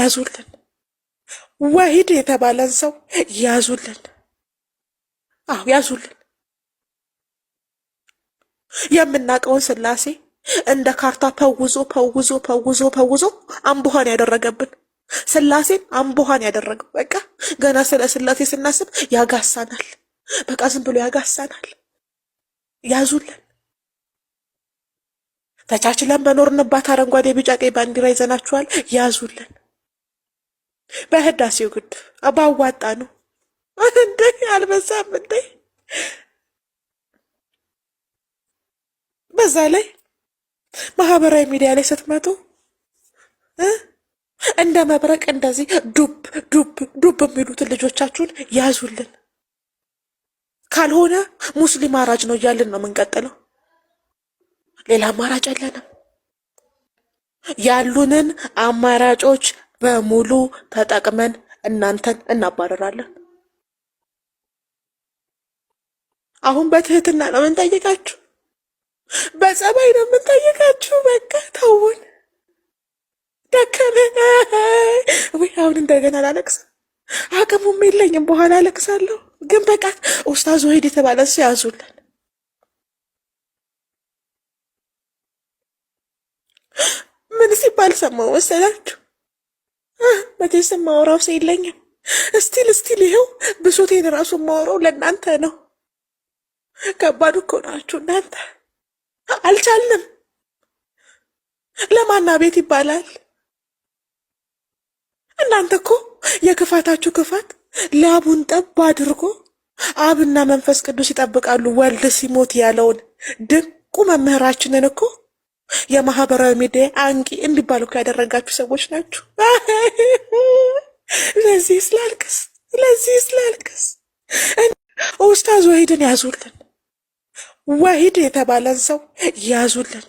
ያዙልን። ወሂድ የተባለን ሰው ያዙልን። አዎ ያዙልን። የምናውቀውን ስላሴ እንደ ካርታ ፐውዞ አምቦሃን ያደረገብን ስላሴን አምቦሃን ያደረገው። በቃ ገና ስለ ስላሴ ስናስብ ያጋሳናል። በቃ ዝም ብሎ ያጋሳናል። ያዙልን። ተቻችለን በኖርንባት አረንጓዴ ቢጫ ቀይ ባንዲራ ይዘናችኋል። ያዙልን። በህዳሴው ግድብ አባዋጣ ነው እንዴ? አልበዛም እንዴ? በዛ ላይ ማህበራዊ ሚዲያ ላይ ስትመጡ እንደ መብረቅ እንደዚህ ዱብ የሚሉትን ልጆቻችሁን ያዙልን። ካልሆነ ሙስሊም አራጅ ነው እያልን ነው የምንቀጥለው። ሌላ አማራጭ የለንም። ያሉንን አማራጮች በሙሉ ተጠቅመን እናንተን እናባረራለን። አሁን በትህትና ነው የምንጠይቃችሁ፣ በጸባይ ነው የምንጠይቃችሁ። በቃ ተውን፣ ደከመን። ወይ አሁን እንደገና ላለቅስ አቅሙም የለኝም። በኋላ አለቅሳለሁ። ግን በቃ ኡስታዝ ወሂድ የተባለ ሰው ያዙልን። ምን ሲባል ሰማሁ መሰላችሁ? መቼስ የማወራው ሰው የለኝም። እስቲል ይኸው ብሶቴን ራሱ የማወራው ለእናንተ ነው። ከባድ እኮ ናችሁ እናንተ። አልቻልንም። ለማና ቤት ይባላል። እናንተ እኮ የክፋታችሁ ክፋት ላቡን ጠብ አድርጎ አብና መንፈስ ቅዱስ ይጠብቃሉ ወልድ ሲሞት ያለውን ድንቁ መምህራችንን እኮ የማህበራዊ ሚዲያ አንቂ እንዲባሉ እኮ ያደረጋችሁ ሰዎች ናችሁ። ለዚህ ስላልቅስ ኡስታዝ ወሂድን ያዙልን። ወሂድ የተባለን ሰው ያዙልን።